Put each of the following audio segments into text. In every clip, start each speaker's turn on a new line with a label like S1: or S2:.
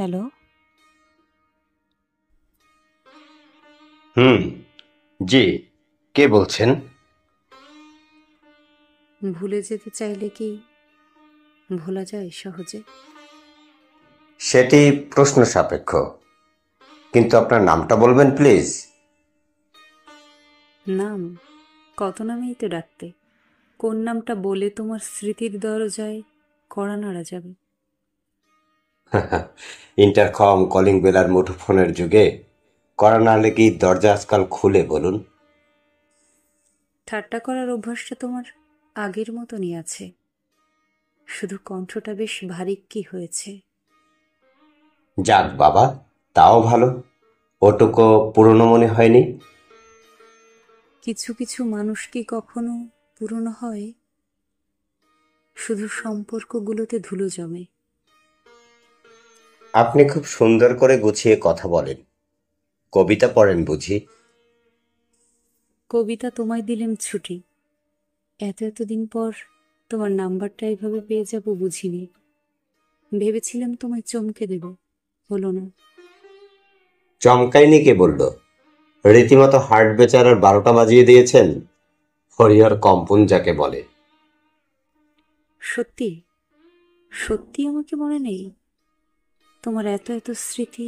S1: Hello.
S2: হুম, জি, কে বলছেন?
S1: ভুলে যেতে চাইলে কি ভোলা যায় সহজে?
S2: সেটি প্রশ্ন সাপেক্ষ, কিন্তু আপনার নামটা বলবেন প্লিজ।
S1: নাম? কত নামেই তো ডাকতে। কোন নামটা বলে তোমার স্মৃতির দরজায় কড়া নাড়া যাবে?
S2: ইন্টারকম, কলিং বেল আর মুঠোফোনের যুগে কড়া নাড়লে কি দরজা আজকাল খুলে বলুন?
S1: ঠাট্টা করার অভ্যাসটা তোমার আগের মতনই আছে, শুধু কণ্ঠটা বেশ ভারী কি হয়েছে।
S2: যাক বাবা, তাও ভালো। ওটুকু পুরনো মনে হয়নি।
S1: কিছু কিছু মানুষ কি কখনো পুরনো হয়? শুধু সম্পর্কগুলোতে ধুলো জমে।
S2: আপনি খুব সুন্দর করে গুছিয়ে কথা বলেন। কবিতা পড়েন বুঝি?
S1: কবিতা তোমায় দিলেম ছুটি, এতদিন পর তোমার নাম্বারটা এভাবে পেয়ে যাবো বুঝিনি। ভেবেছিলাম তোমায় চমকে দেব, হলো না।
S2: চমকাইনি কে বলল? রীতিমতো হার্ট বেচারার 12টা বাজিয়ে দিয়েছেন। হরিহর কম্পন যাকে বলে।
S1: সত্যি? সত্যি আমাকে মনে নেই? তোমার এত এত স্মৃতি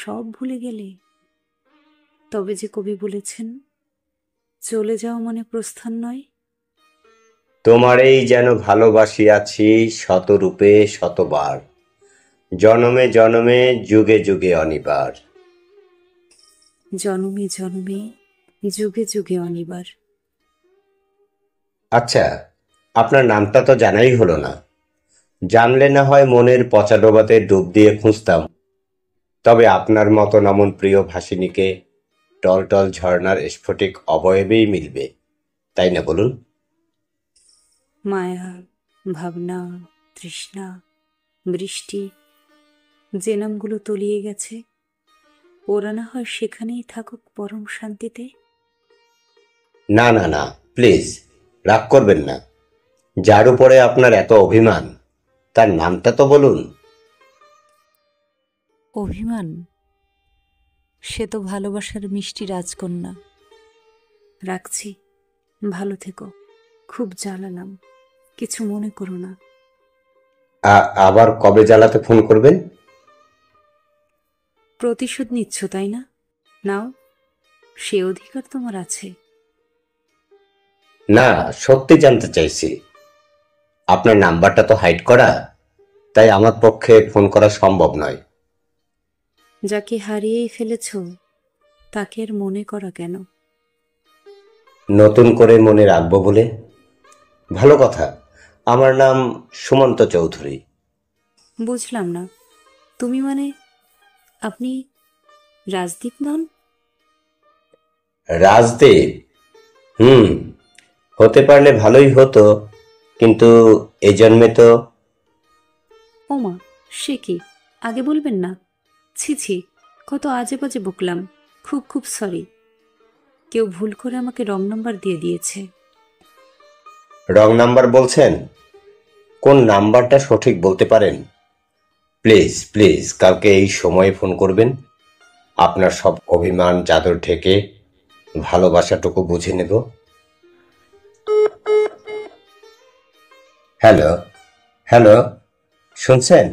S1: সব ভুলে গেলে? তবে যে কবি বলেছেন, চলে যাওয়া মানে প্রস্থান নয়।
S2: তোমারেই যেন ভালোবাসিয়াছি শতরূপে শতবার, জনমে জনমে যুগে যুগে অনিবার।
S1: জনমে জনমে যুগে যুগে অনিবার।
S2: আচ্ছা, আপনার নামটা তো জানাই হলো না। জানলে না হয় মনের পচা ডোবাতে ডুব দিয়ে খুঁজতাম। তবে আপনার মতো নমন প্রিয় ভাসিনীকে টলটল ঝর্ণার স্ফটিক অবয়বেই মিলবে, তাই না বলুন?
S1: মায়া, ভাবনা, তৃষ্ণা, বৃষ্টি, যে নামগুলো তলিয়ে গেছে, ওরা না হয় সেখানেই থাকুক পরম শান্তিতে।
S2: না না না, প্লিজ, রাগ করবেন না। যার উপরে আপনার এত অভিমান, তার নামটা তো বলুন।
S1: অভিমান? সে তো ভালোবাসার মিষ্টি রাজকন্যা। রাখছি, ভালো থেকো। খুব জ্বালালাম, কিছু মনে করো না।
S2: আবার কবে জ্বালাতে ফোন করবেন?
S1: প্রতিশোধ নিচ্ছ তাই না? নাও, সে অধিকার তোমার আছে।
S2: না, সত্যি জানতে চাইছি। আপনার নাম্বারটা তো হাইড করা, তাই আমার পক্ষে ফোন করা সম্ভব নয়।
S1: যাকে হারিয়েই ফেলেছ, তাকে আর মনে করা কেন?
S2: নতুন করে মনে রাখবো বলে? ভালো কথা। আমার নাম সুমন্ত চৌধুরী।
S1: বুঝলাম না, তুমি মানে আপনি রাজদীপ নন?
S2: রাজদেব? হুম, হতে পারলে ভালোই হতো, কিন্তু এই জন্মে তো।
S1: ওমা, সে কি? আগে বলবেন না। ছি ছি, কত আজে বাজে বকলাম। খুব খুব সরি। কেউ ভুল করে আমাকে রং নাম্বার দিয়ে দিয়েছে।
S2: রং নাম্বার বলছেন? কোন নাম্বারটা সঠিক বলতে পারেন? প্লিজ প্লিজ, কালকে এই সময়ে ফোন করবেন। আপনার সব অভিমান চাদর ঢেকে ভালোবাসাটুকু বুঝে নেব। হ্যালো, হ্যালো, শুনছেন?